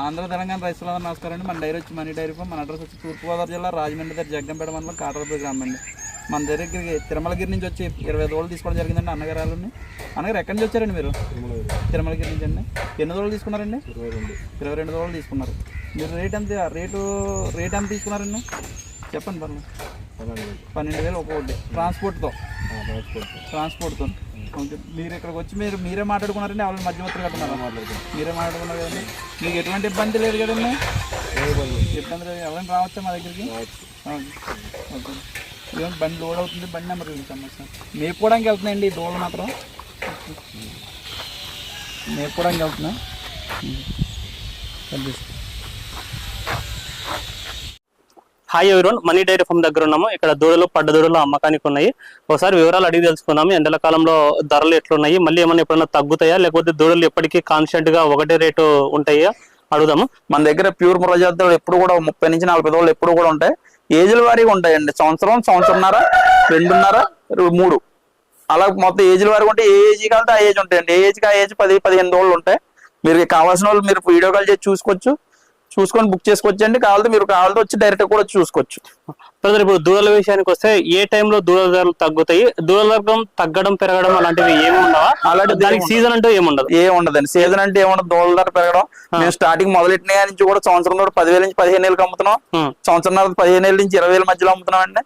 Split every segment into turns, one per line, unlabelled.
ఆంధ్ర తెలంగాణ రైతుల నమస్కారం అండి. మన డైరీ వచ్చి మనీ డైరీ ఫామ్. మన అడ్రస్ వచ్చి తూర్పుగోదావరి జిల్లా రాజమండ్రి దగ్గర జగ్గంపేట మండలం కాటరపల్లి గ్రామం అండి. మన దగ్గరికి తిరుమలగిరి నుంచి వచ్చి 20 దోళ్ళు తీసుకోవడం జరిగిందండి. అన్నగారాలని అన్నగారు ఎక్కడి నుంచి వచ్చారండి మీరు? తిరుమలగిరి నుంచి అండి. ఎన్ని దోళ్ళు తీసుకున్నారండి? 22 దోళ్ళు తీసుకున్నారు. మీరు రేట్ ఎంత తీసుకున్నారండి? చెప్పండి పర్లేదు. 12,000 ఒక్కొక్కటి ట్రాన్స్పోర్ట్తో. ఓకే. మీరు ఇక్కడికి వచ్చి మీరే మాట్లాడుకున్నారండి? వాళ్ళ మధ్యవర్తులు కట్టున్నారా? మీరే మాట్లాడుకున్నారు కదండి. మీకు ఎటువంటి ఇబ్బంది లేదు కదండి? ఇబ్బంది లేదు. ఎవరైనా రావచ్చా మా దగ్గరికి? ఓకే. ఇదేంటి బండి లోడ్ అవుతుంది. బండి నెంబర్ చూపించమ్మా సార్. మేపుకోవడానికి వెళ్తున్నాయండి ఈ దోళ్ళు మాత్రం. మేపుకోవడానికి వెళ్తున్నా.
హాయ్ ఎవరోన్, మనీ డైరీ ఫామ్ దగ్గర ఉన్నాము. ఇక్కడ దూడలు పడ్డ దూడలు అమ్మకానికి ఉన్నాయి. ఒకసారి వివరాలు అడిగి తెలుసుకున్నాము. ఎండల కాలంలో ధరలు ఎట్లున్నాయి, మళ్ళీ ఏమన్నా ఎప్పుడన్నా తగ్గుతాయా, లేకపోతే దూడలు ఎప్పటికీ కాన్స్టెంట్ గా ఒకటే రేటు ఉంటాయా అడుగుదాము.
మన దగ్గర ప్యూర్ మురజాతులు ఎప్పుడు కూడా 30 నుంచి 40 దోళ్ళు ఎప్పుడు కూడా ఉంటాయి. ఏజ్ల వారీగా ఉంటాయండి. సంవత్సరంన్నర, 2.5, 3 అలా మొత్తం ఏజ్ల వారీగా ఉంటాయి. ఏ ఏజ్ కావాలంటే ఆ ఏజ్ ఉంటాయండి. ఏ ఏజ్కి ఆ ఏజ్ 10-15 దోళ్ళు ఉంటాయి. మీరు కావాల్సిన వాళ్ళు మీరు వీడియో కాల్ చేసి చూసుకొని బుక్ చేసుకోవచ్చండి. మీరు కావాలంటే వచ్చి డైరెక్ట్ కూడా చూసుకోవచ్చు.
ఇప్పుడు దూడల విషయానికి వస్తే ఏ టైంలో దూడల ధరలు తగ్గుతాయి, దూడల ధర తగ్గడం పెరగడం అలాంటివి ఏమి ఉండవా? అలాంటి దానికి సీజన్ అంటూ
ఏముండదండి. సీజన్ అంటే ఏముండదు. దూడల ధర పెరగడం మేము స్టార్టింగ్ మొదలెట్టిన నుంచి కూడా సంవత్సరం 10,000 నుంచి 15,000 అమ్ముతున్నాం. సంవత్సరం 15,000 నుంచి 20,000 మధ్యలో అమ్ముతున్నాం అండి.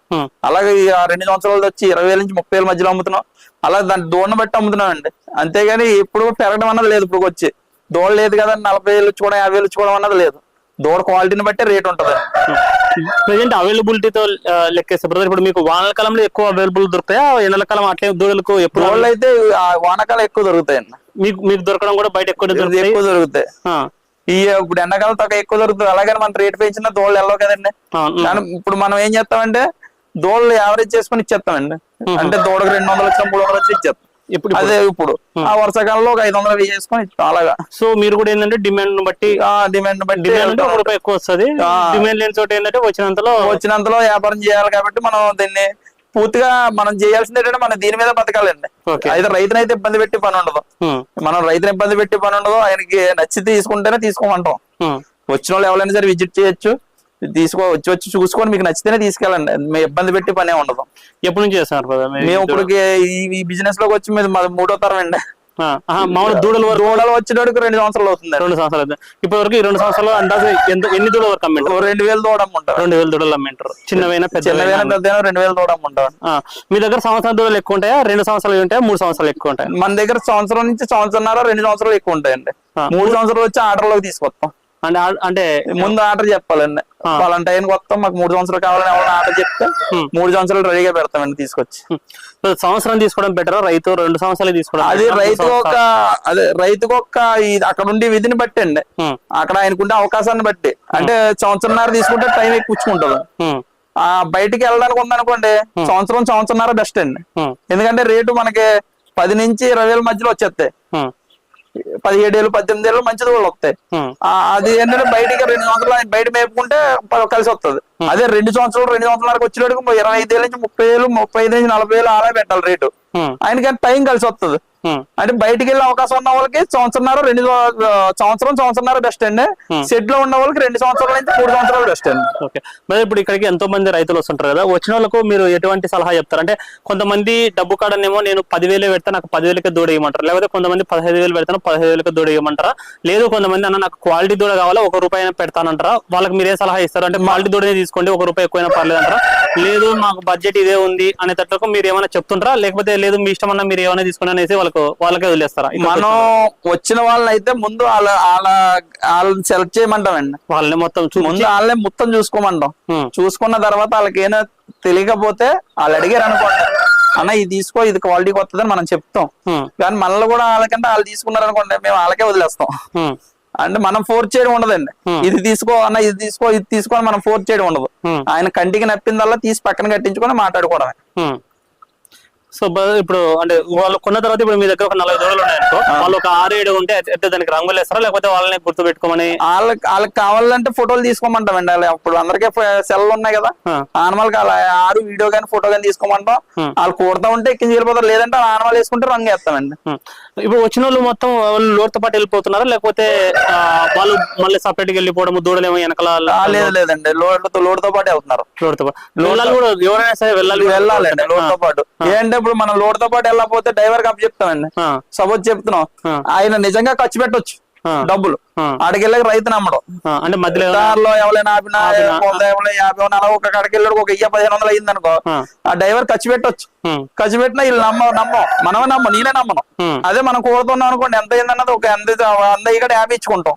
అలాగే 2 సంవత్సరాలు వచ్చి 20,000 నుంచి 30,000 మధ్యలో అమ్ముతున్నాం. అలా దాని దూడను బట్టి అమ్ముతున్నాం అండి. అంతేగాని ఇప్పుడు పెరగడం అన్నది లేదు. ఇప్పుడు వచ్చి దూడ లేదు కదా 40,000 ఇచ్చుకోవడం 50,000 ఇచ్చుకోవడం అన్నది లేదు. దూడ క్వాలిటీని బట్టి రేట్ ఉంటుంది.
ప్రెజెంట్ అవైలబిలిటీతో లెక్కేస్తే బ్రదర్, ఇప్పుడు మీకు వానకాలంలో ఎక్కువ అవైలబుల్ దొరుకుతాయా, ఎండలకాలం అట్లే దూడలకు ఎప్పుడు?
దూడలు అయితే వానకాలం ఎక్కువ దొరుకుతాయండి.
మీకు దొరకడం కూడా బయట ఎక్కువ
దొరుకుతాయి. ఇప్పుడు ఎండాకాలం తక్కువ ఎక్కువ దొరుకుతుంది. అలాగే మనం రేట్ పెంచిన దూడలు వెళ్ళవు కదండి. కానీ ఇప్పుడు మనం ఏం చేస్తామంటే దూడలు యావరేజ్ చేసుకుని ఇచ్చేస్తామండి. అంటే దూడకు 200 వచ్చిన 300 వచ్చి ఇచ్చేస్తాం. ఇప్పుడు ఆ వర్షాకాలంలో ఒక 500 చేసుకొని అలాగా.
సో మీరు కూడా ఏంటంటే డిమాండ్ బట్టి రూపాయి ఎక్కువ వస్తుంది. డిమాండ్ లేని చోట ఏంటంటే వచ్చినంతలో వ్యాపారం చేయాలి. కాబట్టి మనం దీన్ని పూర్తిగా మనం చేయాల్సింది ఏంటంటే మనం దీని మీద బతకాలండి. అయితే రైతునైతే ఇబ్బంది పెట్టి పని ఉండదు. మనం రైతుని ఇబ్బంది పెట్టి పని ఉండదు. ఆయనకి నచ్చి తీసుకుంటేనే తీసుకోమంటాం. వచ్చిన వాళ్ళు ఎవరైనా సరే విజిట్ చేయొచ్చు. వచ్చి చూసుకొని మీకు నచ్చితేనే తీసుకెళ్ళండి. మేము ఇబ్బంది పెట్టి పనే ఉండదు. ఎప్పటి నుంచి చేస్తున్నారు?
మేము ఇప్పుడు ఈ బిజినెస్ లోకి వచ్చి మీరు 3వ తరం అండి.
దూడలు
వచ్చేటోడికి 2 సంవత్సరాలు అవుతుంది.
2 సంవత్సరాలు. ఇప్పటి వరకు 2 సంవత్సరాలు అందాజు ఎన్ని దూడల వరకు అమ్మింటారు?
2,000 దూడ అమ్ముంటారు.
2,000 దూడలు అమ్మింటారు. చిన్నవైనా పెద్దవైనా
2,000 దూడ అమ్ముంటారు.
మీ దగ్గర సంవత్సరం దూడలు ఎక్కువ ఉంటాయా, 2 సంవత్సరాలు ఉంటాయా, 3 సంవత్సరాలు ఎక్కువ ఉంటాయి?
మన దగ్గర సంవత్సరం నుంచి సంవత్సరంన్నర, 2 సంవత్సరాలు ఎక్కువ ఉంటాయండి. 3 సంవత్సరాలు వచ్చి ఆర్డర్లోకి తీసుకొస్తాం.
అంటే
ముందు ఆర్డర్ చెప్పాలండి. వాళ్ళ టైంకి వస్తాం. మాకు 3 సంవత్సరాలు కావాలని ఎవరైనా ఆర్డర్ చెప్తే 3 సంవత్సరాలు రెడీగా పెడతామండి తీసుకొచ్చి.
సంవత్సరం తీసుకోవడం బెటర్, రైతు 2 సంవత్సరాలు తీసుకోవడం?
అది రైతుకు ఒక అక్కడ ఉండే విధిని బట్టి అండి. అక్కడ ఆయనకుండే అవకాశాన్ని బట్టి. అంటే సంవత్సరంన్నర తీసుకుంటే టైం ఎక్కువ కూర్చుంటది. బయటికి వెళ్ళడానికి ఉందనుకోండి సంవత్సరంన్నర బెస్ట్ అండి. ఎందుకంటే రేటు మనకి 10 నుంచి 20,000 మధ్యలో వచ్చేస్తాయి. 17,000, 18,000 మంచిది కూడా వస్తాయి. అది ఏంటంటే బయటికి 2 సంవత్సరాలు బయట మేపుకుంటే కలిసి వస్తుంది. అదే 2 సంవత్సరాలకు వచ్చేటికి 25,000 నుంచి 30,000, 35 నుంచి 40,000 అలా పెట్టాలి రేటు. ఆయనకి టైం కలిసి వస్తుంది. అంటే బయటికి వెళ్ళే అవకాశం ఉన్న వాళ్ళకి సంవత్సరంన్నర బెస్ట్ అండి. సెట్ లో ఉన్న వాళ్ళకి 2 సంవత్సరాల నుంచి 3 సంవత్సరాలు బెస్ట్ అండి.
ఓకే. మరి ఇప్పుడు ఇక్కడికి ఎంతో మంది రైతులు వస్తుంటారు కదా, వచ్చిన వాళ్ళకు మీరు ఎటువంటి సలహా చెప్తారు? అంటే కొంతమంది డబ్బు కాడనేమో నేను 10,000 పెడతా, నాకు 10,000కి దూడ ఇవ్వమంటారు. లేకపోతే కొంతమంది 15,000 పెడతాను, 15,000కి దూడ ఇవ్వమంటారా? లేదు కొంతమంది అన్న నాకు క్వాలిటీ దూడ కావాలా, ₹1 పెడతానంటారా? వాళ్ళకి మీరే సలహా ఇస్తారు? అంటే క్వాలిటీ దూడనే తీసుకోండి, ₹1 ఎక్కువైనా పర్లేదు అంటారా? లేదు మాకు బడ్జెట్ ఇదే ఉంది అనేటట్లకు మీరు ఏమైనా చెప్తుంటారా? లేకపోతే లేదు మీ ఇష్టం అన్నా మీరు ఏమైనా తీసుకుని అనేసి వాళ్ళకే వదిలేస్తారా?
మనం వచ్చిన వాళ్ళని అయితే ముందు వాళ్ళని సెలెక్ట్ చేయమంటామండి.
వాళ్ళని
మొత్తం చూసుకోమంటాం. చూసుకున్న తర్వాత వాళ్ళకి ఏమైనా తెలియకపోతే వాళ్ళు అడిగారు అనుకోండి, అన్న ఇది తీసుకో, ఇది క్వాలిటీకి వస్తుందని మనం చెప్తాం. కానీ మనల్ని కూడా వాళ్ళకంటే వాళ్ళు తీసుకున్నారు అనుకోండి, మేము వాళ్ళకే వదిలేస్తాం. అంటే మనం ఫోర్స్ చేయడం ఉండదండి. ఇది తీసుకో అన్న, ఇది తీసుకో అని మనం ఫోర్స్ చేయడం ఉండదు. ఆయన కంటికి నప్పిందల్లా తీసి పక్కన కట్టించుకొని మాట్లాడుకోవడమే.
సో ఇప్పుడు అంటే వాళ్ళు కొన్న తర్వాత ఇప్పుడు మీ దగ్గర ఒక 40 దూడలు ఉన్నాయనుకో, వాళ్ళు ఒక 6-7 ఉంటే అయితే దానికి రంగులు వేస్తారా, లేకపోతే వాళ్ళని గుర్తు పెట్టుకోమని?
వాళ్ళకి కావాలంటే ఫోటోలు తీసుకోమంటామండి. వాళ్ళు అప్పుడు అందరికీ సెల్ ఉన్నాయి కదా, ఆనమాలకి అలా ఆరు వీడియో గానీ ఫోటో గానీ తీసుకోమంటాం. వాళ్ళు కూడతా ఉంటే ఎక్కించి వెళ్ళిపోతారు, లేదంటే ఆనమాలు వేసుకుంటే రంగు వేస్తామండి.
ఇప్పుడు వచ్చిన వాళ్ళు మొత్తం వాళ్ళు లోడ్తో పాటు వెళ్ళిపోతున్నారా, లేకపోతే వాళ్ళు మళ్ళీ సపరేట్ గా వెళ్ళిపోవడం, దూడలేమో వెనకాల?
లేదండి, లోడ్తో పాటు వెళ్తున్నారు.
లోడ్తో పాటు కూడా ఎవరైనా సరే
వెళ్ళాలండి లోడ్తో పాటు. ఏంటంటే ఇప్పుడు మనం లోడ్తో పాటు వెళ్ళకపోతే డ్రైవర్ కి అప్పు చెప్తామండి. సపోజ్ చెప్తున్నాం, ఆయన నిజంగా ఖర్చు పెట్టొచ్చు డబ్బులు, ఆడికెళ్ళకి రైతు నమ్మడం. అంటే మధ్యలో ఎవరైనా ఆపినా 50 అలా ఒక కాడికి వెళ్ళాడు, ఒక 1000-1500 అయింది అనుకో, ఆ డ్రైవర్ ఖర్చు పెట్టొచ్చు. ఖర్చు పెట్టినా వీళ్ళు మనమే నేనే నమ్మను. అదే మనం కోరుతున్నాం అనుకోండి, ఎంత అయిందన్నది ఒక 100 ఇక్కడ 50 ఇచ్చుకుంటాం.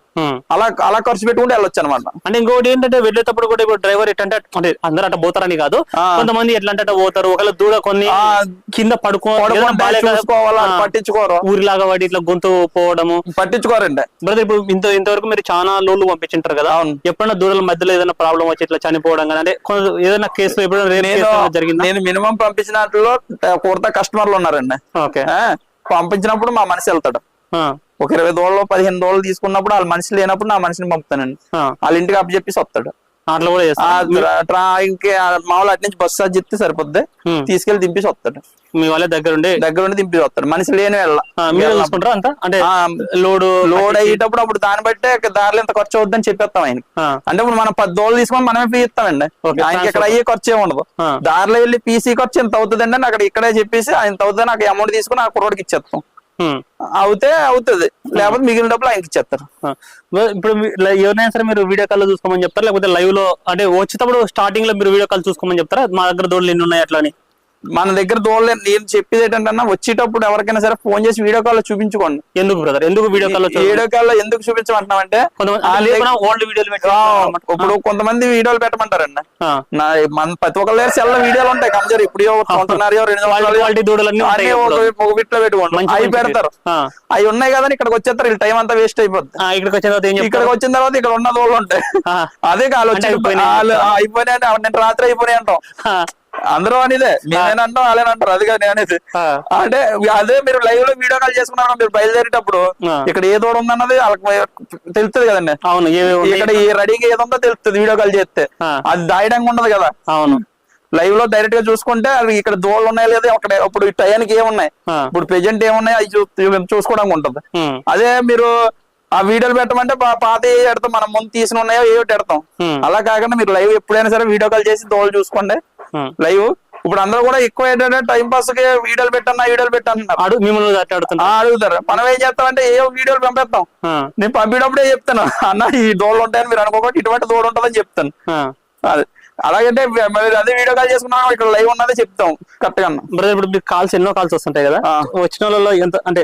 అలా ఖర్చు పెట్టుకుంటే వెళ్ళొచ్చు అనమాట.
అంటే ఇంకోటి ఏంటంటే వెళ్ళేటప్పుడు కూడా ఇప్పుడు డ్రైవర్ ఎట్లంటే, అంటే అందరూ అట్లా పోతారని కాదు, కొంతమంది ఎట్లంటే పోతారు, ఒకవేళ దూడ కొన్ని కింద పడుకోవాలి,
పట్టించుకోరు,
ఊరిలాగా వాడి ఇట్లా గొంతు పోవడము పట్టించుకోరండి. బ్రదర్ ఇప్పుడు ఇంతవరకు మీరు చాలా లోన్లు పంపించుంటారు కదా, ఎప్పుడైనా దూడల మధ్యలో ఏదైనా ప్రాబ్లం వచ్చి ఇట్లా చనిపోవడం కానీ, అంటే ఏదైనా కేసు ఎప్పుడైనా జరిగింది?
నేను మినిమం పంపించినట్లో కూడతా కస్టమర్లు ఉన్నారండి. ఓకే, పంపించినప్పుడు మా మనిషి వెళ్తాడు. ఒక 20 దూడలు 15 దూడలు తీసుకున్నప్పుడు వాళ్ళ మనిషి లేనప్పుడు నా మనిషిని పంపుతానండి. వాళ్ళ ఇంటికి అప్పు చెప్పేసి వస్తాడు. అట్లా కూడా మామూలు అటు నుంచి బస్సు ఛార్జ్ చెప్తే సరిపోద్ది, తీసుకెళ్లి దింపేసి వస్తాడు.
మీ వాళ్ళ దగ్గర ఉండి దింపేసి
వస్తాడు. మనిషి లేని
వెళ్ళారా అంతా? అంటే
లోడ్ అయ్యేటప్పుడు అప్పుడు దాన్ని బట్టే దారిలో ఎంత ఖర్చు అవుద్దని చెప్పేస్తాం ఆయనకి. అంటే ఇప్పుడు మనం 10 దూడలు తీసుకొని మనమే ఫీ ఇస్తామండి. ఆయనకి ఇక్కడ అయ్యే ఖర్చు ఏమి ఉండదు. దారిలో వెళ్ళి పీసీ ఖర్చు ఎంత అవుతుంది అని అక్కడ ఇక్కడే చెప్పేసి ఆయన అవుతుంది నాకు అమౌంట్ తీసుకుని ఆ కుర్రోడికి ఇచ్చేస్తాం. అవుతుంది, లేకపోతే మిగిలిన డబ్బులు ఆయనకి ఇచ్చేస్తారు.
ఇప్పుడు ఎవరైనా సరే మీరు వీడియో కాల్ లో చూసుకోమని చెప్తారా, లేకపోతే లైవ్ లో అంటే వచ్చేటప్పుడు స్టార్టింగ్ లో మీరు వీడియో కాల్ చూసుకోమని చెప్తారా, మా దగ్గర దూడలు ఎన్ని ఉన్నాయి అట్లా అని?
మన దగ్గర దూడలే. నేను చెప్పేది ఏంటంటే, వచ్చేటప్పుడు ఎవరికైనా సరే ఫోన్ చేసి వీడియో కాల్ లో చూపించుకోండి.
ఎందుకు బ్రదర్, ఎందుకు వీడియో కాల్
లో ఎందుకు చూపించమంటున్నామంటే,
ఓల్డ్ వీడియోలు
ఇప్పుడు కొంతమంది వీడియోలు పెట్టమంటారండి. ప్రతి ఒక్కళ్ళ సెల్ వీడియోలు ఉంటాయి, కంజర్ ఇప్పుడు 2 దూడలన్నీ ఒక వీటిలో పెట్టుకోండి, అవి పెడతారు. అవి ఉన్నాయి కదా, ఇక్కడికి వచ్చేస్తారు, వీళ్ళు టైం అంతా వేస్ట్ అయిపోద్ది. ఇక్కడికి వచ్చిన తర్వాత ఇక్కడ ఉన్న దూడలు ఉంటాయి. అదే కాలు అయిపోయినాయి, నేను రాత్రి అయిపోయినాయి అంటాం. అందరూ అనేదే, నేనే అంటాం వాళ్ళని అంటారు. అది కాదు అనేది. అంటే అదే మీరు లైవ్ లో వీడియో కాల్ చేసుకున్నారు, మీరు బయలుదేరేటప్పుడు ఇక్కడ ఏ దూడ ఉందన్నది వాళ్ళకి తెలుస్తుంది కదండి. అవును, ఇక్కడ ఈ రెడీగా ఏదుందో తెలుస్తుంది వీడియో కాల్ చేస్తే. అది దాయడంగా ఉండదు కదా. అవును, లైవ్ లో డైరెక్ట్ గా చూసుకుంటే అవి ఇక్కడ దూడలు ఉన్నాయా లేదా, అక్కడ ఇప్పుడు టయానికి ఏమున్నాయి, ఇప్పుడు ప్రెజెంట్ ఏమున్నాయి అది చూసుకోవడానికి ఉంటది. అదే మీరు ఆ వీడియోలు పెట్టమంటే పాత ఏ పెడతాం, మనం ముందు తీసిన ఉన్నాయో ఏవో పెడతాం. అలా కాకుండా మీరు లైవ్ ఎప్పుడైనా సరే వీడియో కాల్ చేసి దోళ్ళు చూసుకోండి లైవ్. ఇప్పుడు అందరూ కూడా ఎక్కువ ఏంటంటే టైం పాస్ కి వీడియోలు పెట్టన్నారు, మిమ్మల్ని అడుగుతారు. మనం ఏం చేస్తామంటే ఏ వీడియోలు పంపిస్తాం. నేను పంపేటప్పుడే చెప్తాను, అన్న ఈ దోళ్ళు ఉంటాయని మీరు అనుకోకుండా ఇటువంటి దోడు ఉంటుందని చెప్తాను. అది అలాగంటే అదే వీడియో కాల్ చేసుకున్నాం, ఇక్కడ లైవ్ ఉన్నదే చెప్తాం కరెక్ట్ గా.
ఇప్పుడు మీకు కాల్స్ ఎన్నో కాల్స్ వస్తుంటాయి కదా, వచ్చిన వాళ్ళలో ఎంత అంటే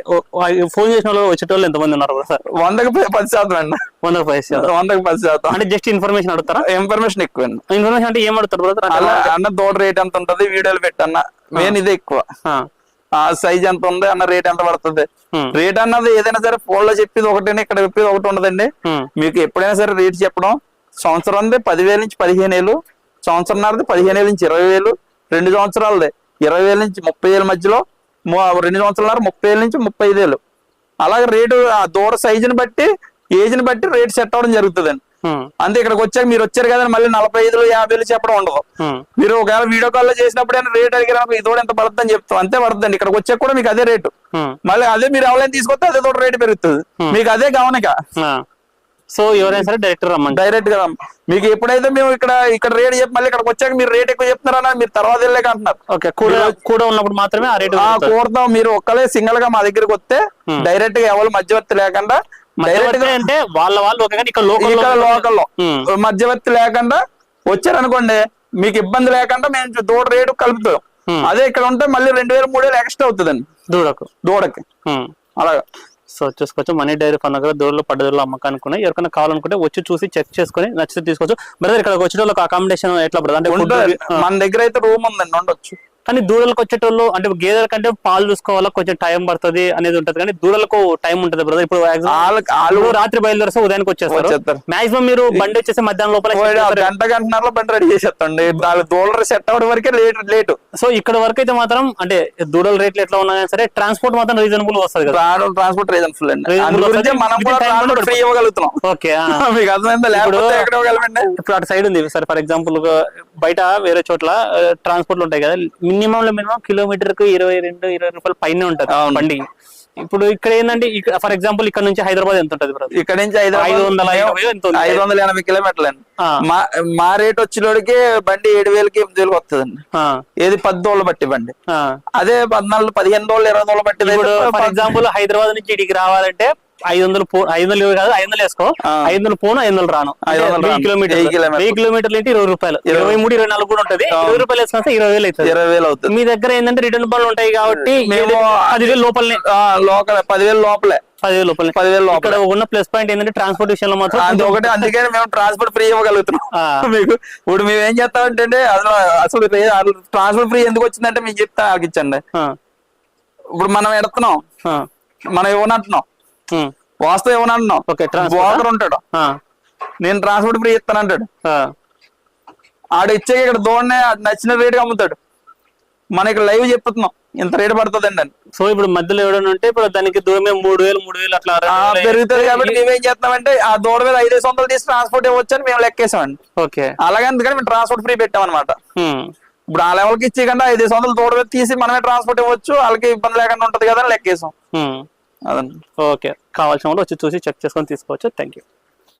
ఫోన్ చేసిన వాళ్ళు వచ్చే వాళ్ళు ఎంతమంది ఉన్నారు సార్?
100కి 10% అండి. 100కి 10%. అంటే
జస్ట్ ఇన్ఫర్మేషన్ అడుగుతారా?
ఇన్ఫర్మేషన్ ఎక్కువ.
ఇన్ఫర్మేషన్ అంటే ఏం అడుగుతారు?
అన్న దూడ రేట్ ఎంత ఉంటది, వీడియోలు పెట్టన్న, మెయిన్ ఇదే ఎక్కువ. ఆ సైజ్ ఎంత ఉంది అన్న, రేట్ ఎంత పడుతుంది. రేట్ అన్నది ఏదైనా సరే ఫోన్ లో చెప్పేది ఒకటి, ఇక్కడ చెప్పేది ఒకటి ఉండదండి. మీకు ఎప్పుడైనా సరే రేట్ చెప్పడం, సంవత్సరం 10,000 నుంచి 15,000, సంవత్సరంన్నరది 15,000 నుంచి 20,000, 2 సంవత్సరాలది 20,000 నుంచి 30,000 మధ్యలో, 2 సంవత్సరాల 30,000 నుంచి 35,000. అలాగే రేటు ఆ దూడ సైజుని బట్టి ఏజ్ ని బట్టి రేట్ సెట్ అవడం జరుగుతుందండి. అంతే, ఇక్కడికి వచ్చాక మీరు వచ్చారు కదా మళ్ళీ 45,000 50,000 చెప్పడం ఉండదు. మీరు ఒకవేళ వీడియో కాల్ లో చేసినప్పుడు రేట్ అడిగిన ఈ దూడ ఎంత పడుతుంది అని చెప్తాం, అంతే పడుతుందండి. ఇక్కడికి వచ్చాక కూడా మీకు అదే రేటు, మళ్ళీ అదే మీరు ఎవరైనా తీసుకొస్తే అదే దూడ రేటు పెరుగుతుంది. మీకు అదే గమనిక.
సో ఎవరైనా సరే
డైరెక్ట్ గా మీకు ఎప్పుడైతే మేము ఇక్కడ రేట్ చెప్పి మళ్ళీ ఇక్కడికి వచ్చాక మీరు రేట్ ఎక్కువ చెప్తున్నారన్నా మీరు తర్వాత వెళ్ళాక అంటున్నారు.
కూడా ఉన్నప్పుడు మాత్రమే ఆ రేట్
కూడతాం. మీరు ఒక్కలే సింగిల్ గా మా దగ్గరికి వస్తే డైరెక్ట్ గా ఎవరు మధ్యవర్తి లేకుండా, డైరెక్ట్ గా అంటే
వాళ్ళు ఇక్కడ
లోకల్లో మధ్యవర్తి లేకుండా వచ్చారనుకోండి, మీకు ఇబ్బంది లేకుండా మేము దూడ రేటు కలుపుతాం. అదే ఇక్కడ ఉంటే మళ్ళీ 2,000 3,000 ఎక్స్ట్రా అవుతుందండి దూడకి. అలాగా.
సో చూసుకోవచ్చు, మనీ డైరీ ఫార్మ్ దగ్గర దూడలు పడ్డదూడలు అమ్మకానికి ఉన్నాయి. ఎవరికైనా కావాలనుకుంటే వచ్చి చూసి చెక్ చేసుకుని నచ్చితే తీసుకోవచ్చు. బ్రదర్ ఇక్కడ వచ్చిన వాళ్ళకి అకామిడేషన్ ఎట్లా బ్రదర్? అంటే
మన దగ్గర అయితే రూమ్ ఉందండి, ఉండొచ్చు.
కానీ దూడలకు వచ్చేటోళ్ళు అంటే గేదెల కంటే పాలు చూసుకోవాలా కొంచెం టైం పడుతుంది అనేది ఉంటది, కానీ దూడలకు టైం ఉంటది బ్రదర్. ఇప్పుడు రాత్రి బయలుదేరిస్తే ఉదయానికి వచ్చేస్తారు. మాక్సిమం మీరు బండి వచ్చేసి మధ్యాహ్నం లోపల
గంటన్నరలో బండి రెడీ చేసేస్తాండి. దూడలు సెట్ అవ్వడం వరకే లేట్.
సో ఇక్కడ వరకు అయితే మాత్రం అంటే దూడల రేట్లు ఎట్లా ఉన్నా సరే ట్రాన్స్పోర్ట్ మాత్రం రీజనబుల్ వస్తుంది కదా.
ట్రాన్స్పోర్ట్ రీజనబుల్ అండి, మనం కూడా ఫ్రీ ఇవ్వగలుగుతున్నాం.
ఓకే,
మీకు అర్థమైందా? లేకపోతే ఎక్కడ ఇవ్వగలమండి.
ఇప్పుడు అటు సైడ్ ఉంది సార్, ఫర్ ఎగ్జాంపుల్ బయట వేరే చోట్ల ట్రాన్స్పోర్ట్లు ఉంటాయి కదా, మినిమం కిలోమీటర్ కు 20 రూపాయలు పైన ఉంటది బండి. ఇప్పుడు ఇక్కడ ఏంటంటే ఫర్ ఎగ్జాంపుల్ ఇక్కడ నుంచి హైదరాబాద్ ఎంత ఉంటది బ్రదర్?
ఇక్కడ నుంచి
580
కిలోమీటర్లు అండి. మా రేట్ వచ్చినోడికి బండి 7,000కి 8,000కి వస్తుందండి. ఏది 10 రోజులు బట్టి బండి. అదే 14, 15 రోజులు, 20 రోజులు బట్టి.
ఫర్ ఎగ్జాంపుల్ హైదరాబాద్ నుంచి ఇడికి రావాలంటే 500 కాదు 500 వేసుకో, 500 పోను 500 రాను, 1000 కిలోమీటర్లు ఏంటి 20 రూపాయలు, 23, 24 కూడా ఉంటది. 20 రూపాయలు వేసుకుంటే 20,000 అవుతుంది.
20,000 అవుతుంది.
మీ దగ్గర ఏంటంటే రిటర్న్ పనులు ఉంటాయి కాబట్టి మేము 10,000 లోపలనే,
10,000 లోపలే.
10,000 లోపల. ఇక్కడ ఉన్న ప్లస్ పాయింట్ ఏంటంటే ట్రాన్స్పోర్ట్ విషయంలో మాత్రం
ఒకటి, అందుకని మేము ట్రాన్స్పోర్ట్ ఫ్రీ ఇవ్వగలుగుతున్నాం మీకు. ఇప్పుడు మేము ఏం చేస్తామంటే అసలు ట్రాన్స్పోర్ట్ ఫ్రీ ఎందుకు వచ్చిందంటే మీకు చెప్తా, ఆగిచ్చండి. ఇప్పుడు మనం ఎడుతున్నాం, మనం ఇవ్వనంటున్నాం, వాస్తవం ఏమనంటున్నాం. బ్రోకర్ ఉంటాడు, నేను ట్రాన్స్పోర్ట్ ఫ్రీ ఇస్తానంటాడు. ఆడు ఇచ్చే ఇక్కడ దూడనే నచ్చిన రేటుకి అమ్ముతాడు. మన ఇక్కడ లైవ్ చెప్తున్నాం ఇంత రేటు పడుతుందండి అని.
సో ఇప్పుడు మధ్యలో ఎవడన్నా ఉంటే ఇప్పుడు దానికి దూరమే 3,000 అట్లా
పెరుగుతుంది. కాబట్టి మేమేం చేస్తామంటే ఆ దూడ మీద 500 తీసి ట్రాన్స్పోర్ట్ ఇవ్వచ్చు అని మేము లెక్కేసామండి.
ఓకే,
అలాగే అందుకని మేము ట్రాన్స్పోర్ట్ ఫ్రీ పెట్టామన్నమాట. ఇప్పుడు ఆ లెవెల్కి ఇచ్చేయకుండా 500 దూడ మీద తీసి మనమే ట్రాన్స్పోర్ట్ ఇవ్వచ్చు, వాళ్ళకి ఇబ్బంది లేకుండా ఉంటది కదా అని లెక్కేసాం. అదండి.
ఓకే, కావాల్సిన వాళ్ళు వచ్చి చూసి చెక్ చేసుకొని తీసుకోవచ్చు. Thank you.